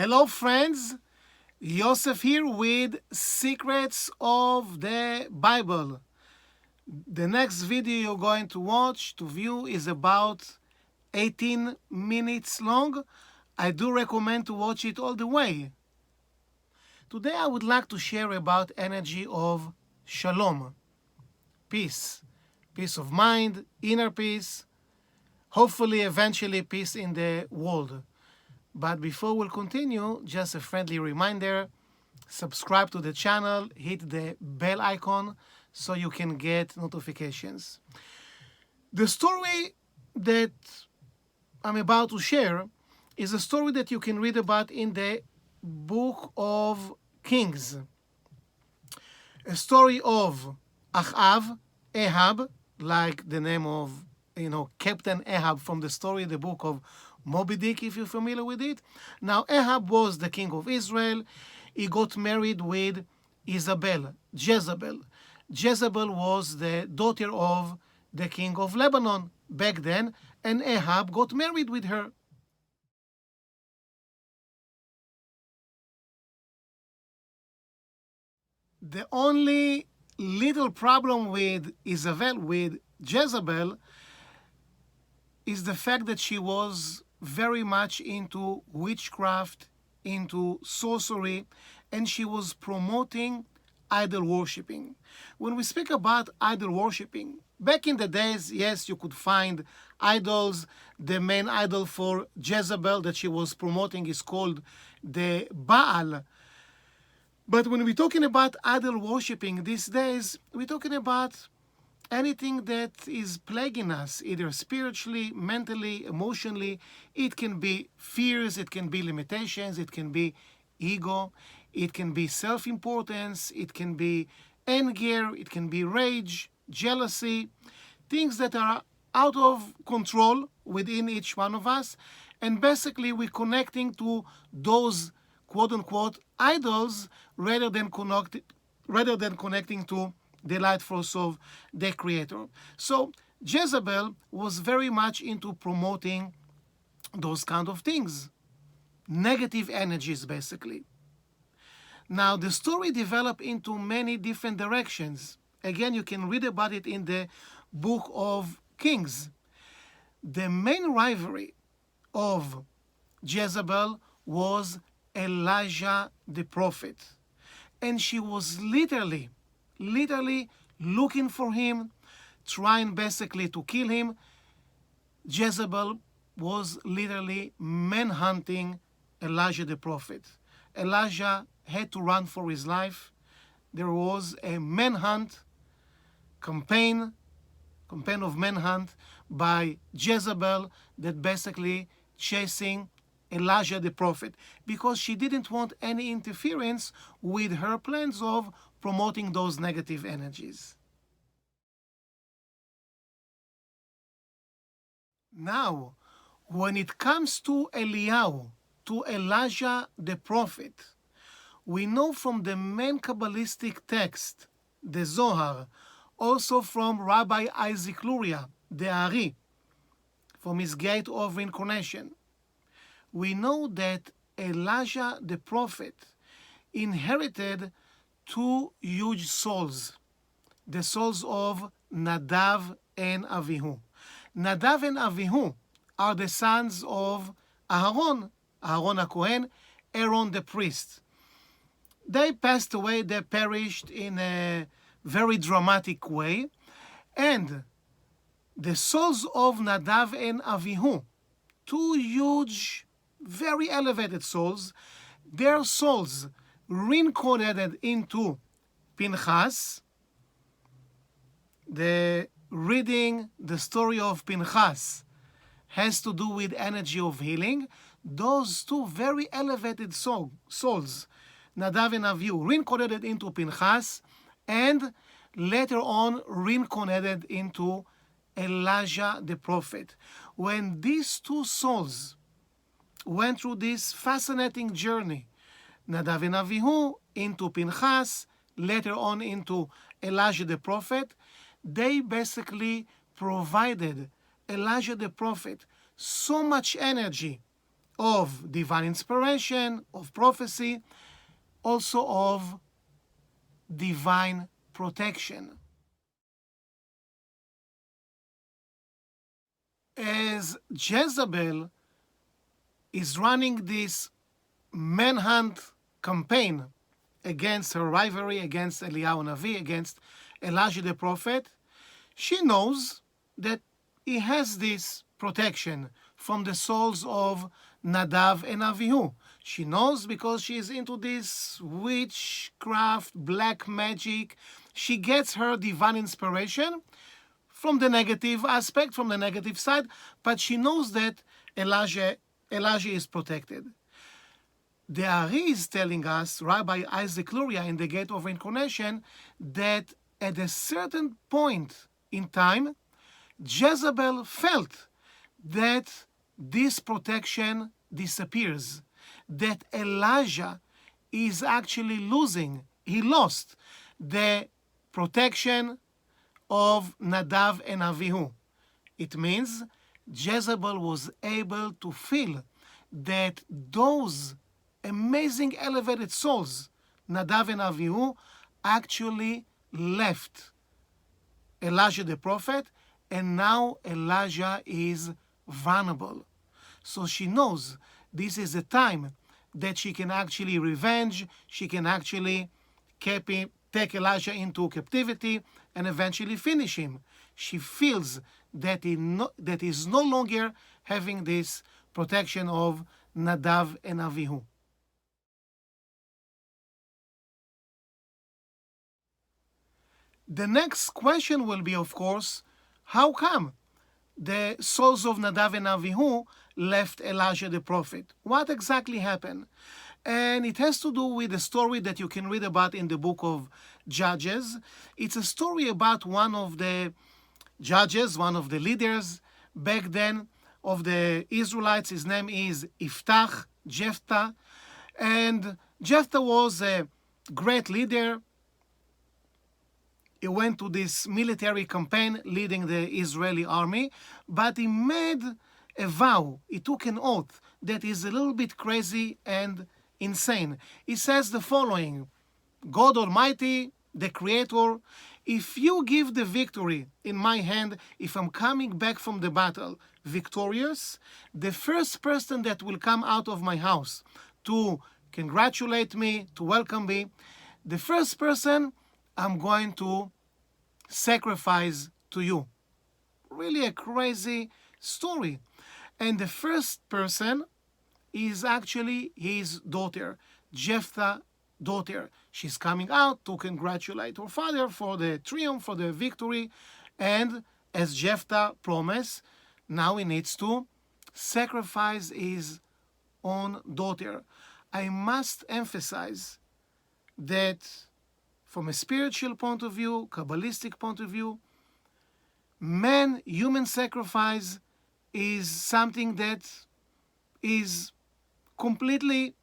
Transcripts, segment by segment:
Hello friends, Yosef here with Secrets of the Bible. The next video you're going to watch, to view, is about 18 minutes long. I do recommend to watch it all the way. Today I would like to share about energy of shalom, peace, peace of mind, inner peace, hopefully eventually peace in the world. But before we'll continue, just a friendly reminder, subscribe to the channel, hit the bell icon so you can get notifications. The story that I'm about to share is a story that you can read about in the book of Kings. A story of Ahab, like the name of, Captain Ahab from the story, the book of Moby Dick, if you're familiar with it. Now, Ahab was the king of Israel. He got married with Jezebel. Jezebel was the daughter of the king of Lebanon back then, and Ahab got married with her. The only little problem with Jezebel, is the fact that she was very much into witchcraft, into sorcery, and she was promoting idol worshipping. When we speak about idol worshipping, back in the days, yes, you could find idols. The main idol for Jezebel that she was promoting is called the Baal. But when we're talking about idol worshipping these days, we're talking about anything that is plaguing us, either spiritually, mentally, emotionally. It can be fears, it can be limitations, it can be ego, it can be self-importance, it can be anger, it can be rage, jealousy, things that are out of control within each one of us. And basically we're connecting to those quote-unquote idols rather than connecting to the light force of the Creator. So Jezebel was very much into promoting those kind of things, negative energies basically. Now the story developed into many different directions. Again, you can read about it in the book of Kings. The main rivalry of Jezebel was Elijah the prophet, and she was literally looking for him, trying basically to kill him. Jezebel was literally manhunting Elijah the prophet. Elijah had to run for his life. There was a manhunt campaign of manhunt by Jezebel that basically chasing Elijah the prophet, because she didn't want any interference with her plans of promoting those negative energies. Now, when it comes to Elijah the prophet, we know from the main Kabbalistic text, the Zohar, also from Rabbi Isaac Luria, the Ari, from his Gate of Reincarnation, we know that Elijah the prophet inherited two huge souls, the souls of Nadav and Avihu. Nadav and Avihu are the sons of Aaron HaKohen, Aaron the priest. They passed away, they perished in a very dramatic way, and the souls of Nadav and Avihu, two huge, very elevated souls, their souls reincarnated into Pinchas. The story of Pinchas has to do with energy of healing. Those two very elevated souls, Nadav and Avihu, reincarnated into Pinchas, and later on reincarnated into Elijah the prophet. When these two souls went through this fascinating journey, Nadav and Avihu into Pinchas, later on into Elijah the prophet, they basically provided Elijah the prophet so much energy of divine inspiration, of prophecy, also of divine protection. As Jezebel is running this manhunt campaign against her rivalry, against Eliyahu Navi, against Elijah the prophet, she knows that he has this protection from the souls of Nadav and Avihu. She knows because she is into this witchcraft, black magic. She gets her divine inspiration from the negative aspect, from the negative side, but she knows that Elijah is protected. The Ari is telling us, Rabbi Isaac Luria in the Gate of Incarnation, that at a certain point in time, Jezebel felt that this protection disappears, that Elijah is actually losing. He lost the protection of Nadav and Avihu. It means Jezebel was able to feel that those amazing elevated souls, Nadav and Avihu, actually left Elijah the prophet, and now Elijah is vulnerable. So she knows this is a time that she can actually revenge, she can actually take Elijah into captivity and eventually finish him. She feels that he's no longer having this protection of Nadav and Avihu. The next question will be, of course, how come the souls of Nadav and Avihu left Elijah the prophet? What exactly happened? And it has to do with a story that you can read about in the book of Judges. It's a story about one of the judges, one of the leaders back then of the Israelites. His name is Jephthah. And Jephthah was a great leader. He went to this military campaign leading the Israeli army, but he made a vow. He took an oath that is a little bit crazy and insane. He says the following: God Almighty, the Creator, if you give the victory in my hand, if I'm coming back from the battle victorious, the first person that will come out of my house to congratulate me, to welcome me, the first person I'm going to sacrifice to you. Really a crazy story. And the first person is actually his daughter, Jephthah's daughter. She's coming out to congratulate her father for the triumph, for the victory. And as Jephthah promised, now he needs to sacrifice his own daughter. I must emphasize that from a spiritual point of view, Kabbalistic point of view, human sacrifice is something that is completely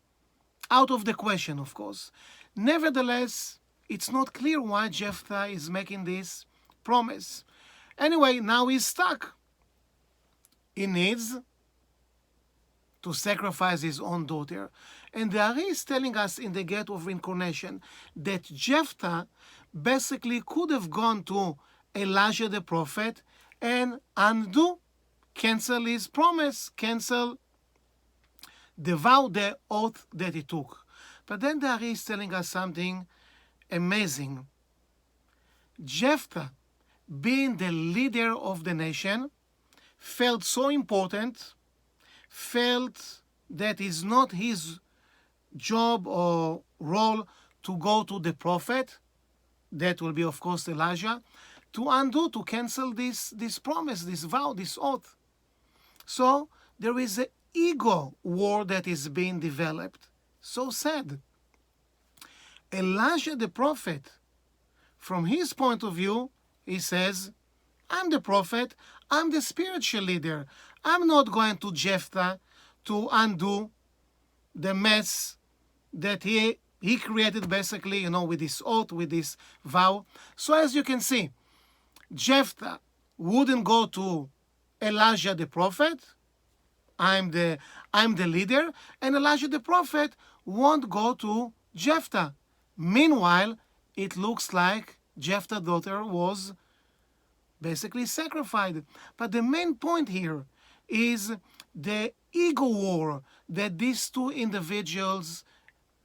out of the question, of course. Nevertheless, it's not clear why Jephthah is making this promise. Anyway, now he's stuck. He needs to sacrifice his own daughter. And the Ari is telling us in the Gate of Reincarnation that Jephthah basically could have gone to Elijah the prophet and cancel his promise, cancel the vow, the oath that he took. But then the Ari is telling us something amazing. Jephthah, being the leader of the nation, felt so important, felt that it's not his job or role to go to the prophet, that will be of course Elijah, to cancel this promise, this vow, this oath. So there is an ego war that is being developed. So sad. Elijah the prophet, from his point of view, he says, I'm the prophet, I'm the spiritual leader. I'm not going to Jephthah to undo the mess that he created basically, with this oath, with this vow. So as you can see, Jephthah wouldn't go to Elijah the prophet, I'm the I'm the leader, and Elijah the prophet won't go to Jephthah. Meanwhile, it looks like Jephthah's daughter was basically sacrificed. But the main point here is the ego war that these two individuals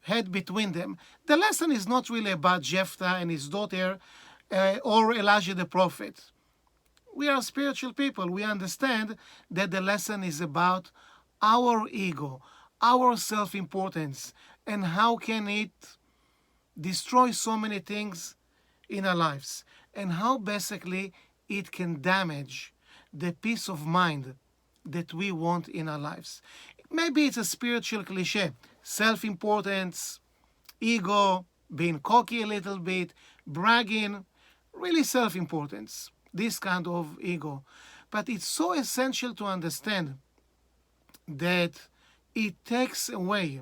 had between them. The lesson is not really about Jephthah and his daughter or Elijah the prophet. We are spiritual people. We understand that the lesson is about our ego, our self-importance, and how can it destroy so many things in our lives, and how basically it can damage the peace of mind that we want in our lives. Maybe it's a spiritual cliche, self-importance, ego, being cocky a little bit, bragging, really self-importance, this kind of ego. But it's so essential to understand that it takes away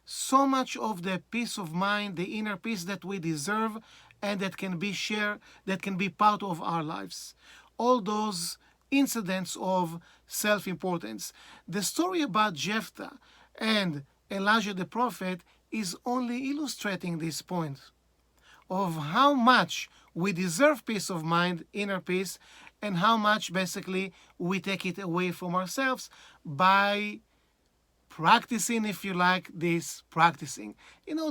so much of the peace of mind, the inner peace that we deserve and that can be shared, that can be part of our lives. All those incidents of self-importance. The story about Jephthah and Elijah the prophet is only illustrating this point of how much we deserve peace of mind, inner peace, and how much basically we take it away from ourselves by practicing, if you like, this practicing.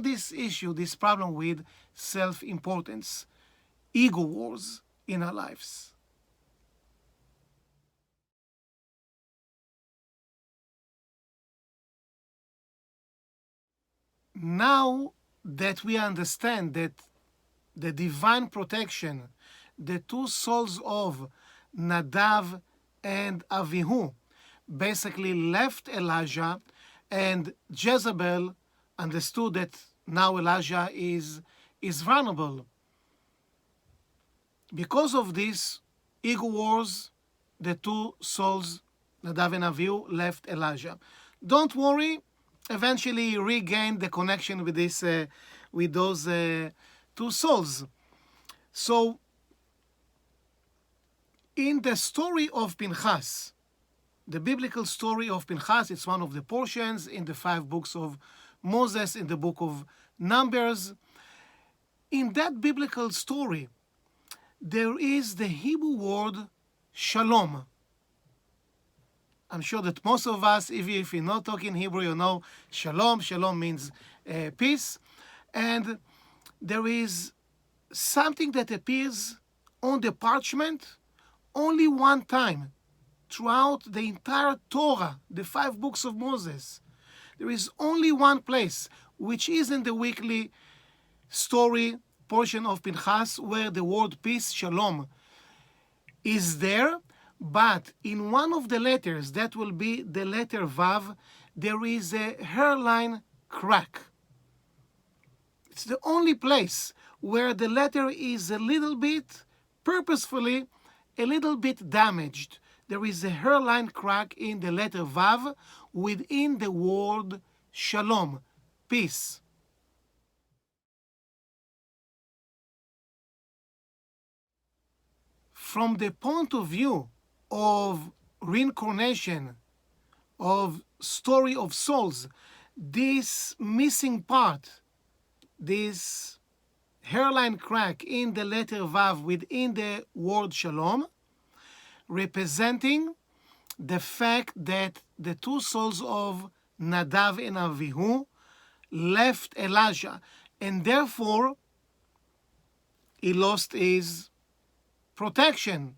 This issue, this problem with self-importance, ego wars in our lives. Now that we understand that the divine protection, the two souls of Nadav and Avihu basically left Elijah, and Jezebel understood that now Elijah is vulnerable. Because of this ego wars, the two souls, Nadav and Avihu, left Elijah. Don't worry, eventually regain the connection with those two souls. So in the story of Pinchas, the biblical story of Pinchas, it's one of the portions in the 5 books of Moses, in the book of Numbers. In that biblical story, there is the Hebrew word shalom. I'm sure that most of us, even if you're not talking Hebrew, you know shalom. Shalom means peace. And there is something that appears on the parchment only one time throughout the entire Torah, the 5 books of Moses. There is only one place, which is in the weekly story portion of Pinchas, where the word peace, shalom, is there. But in one of the letters, that will be the letter Vav, there is a hairline crack. It's the only place where the letter is a little bit, purposefully, a little bit damaged. There is a hairline crack in the letter Vav within the word shalom, peace. From the point of view of reincarnation, of story of souls, this missing part, this hairline crack in the letter Vav within the word shalom, representing the fact that the two souls of Nadav and Avihu left Elijah, and therefore he lost his protection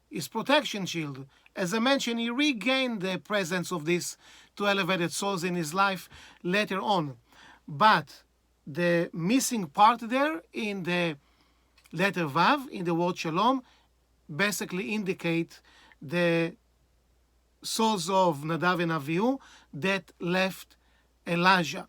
shield. As I mentioned, he regained the presence of these two elevated souls in his life later on. But the missing part there in the letter Vav, in the word Shalom, basically indicate the souls of Nadav and Avihu that left Elijah.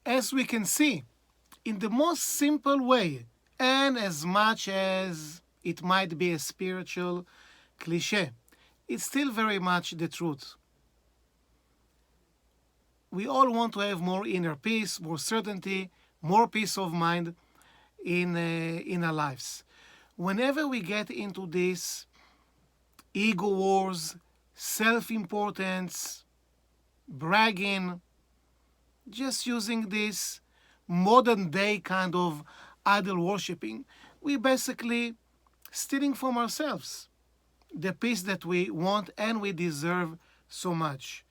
As we can see, in the most simple way, and as much as it might be a spiritual cliche, it's still very much the truth. We all want to have more inner peace, more certainty, more peace of mind. in our lives. Whenever we get into this ego wars, self-importance, bragging, just using this modern day kind of idol worshiping, we basically stealing from ourselves the peace that we want and we deserve so much.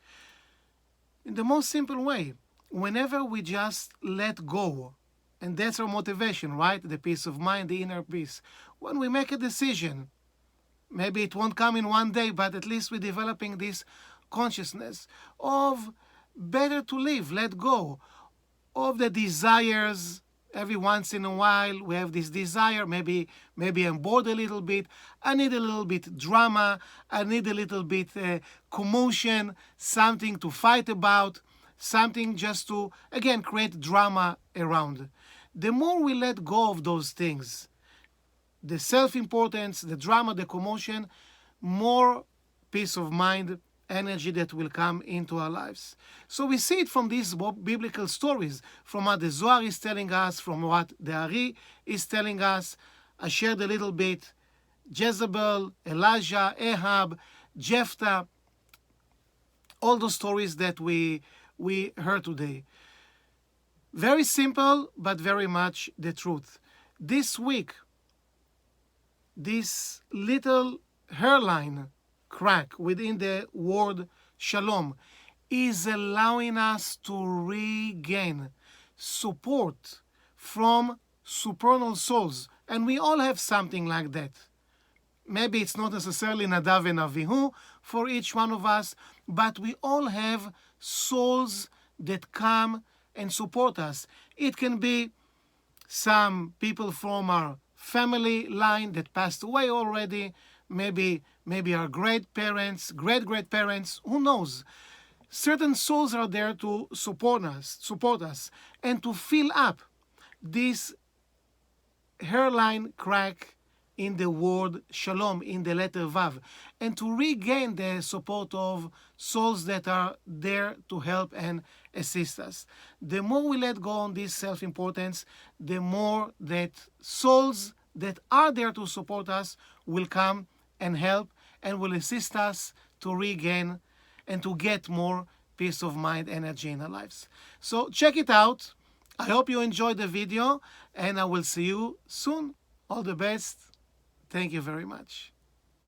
In the most simple way, whenever we just let go, and that's our motivation, right? The peace of mind, the inner peace. When we make a decision, maybe it won't come in one day, but at least we're developing this consciousness of better to live, let go of the desires. Every once in a while we have this desire, maybe I'm bored a little bit, I need a little bit drama, I need a little bit commotion, something to fight about, something just to, again, create drama around. The more we let go of those things, the self-importance, the drama, the commotion, more peace of mind, energy that will come into our lives. So we see it from these biblical stories, from what the Zohar is telling us, from what the Ari is telling us. I shared a little bit Jezebel, Elijah, Ahab, Jephthah, all those stories that we heard today. Very simple, but very much the truth. This week, this little hairline crack within the word shalom is allowing us to regain support from supernal souls. And we all have something like that. Maybe it's not necessarily Nadav and Avihu for each one of us, but we all have souls that come and support us. It can be some people from our family line that passed away already, maybe our great-parents, great-great-parents, who knows? Certain souls are there to support us, and to fill up this hairline crack in the word shalom, in the letter Vav, and to regain the support of souls that are there to help and assist us. The more we let go on this self-importance, the more that souls that are there to support us will come and help and will assist us to regain and to get more peace of mind, energy in our lives. So check it out. I hope you enjoyed the video, and I will see you soon. All the best. Thank you very much.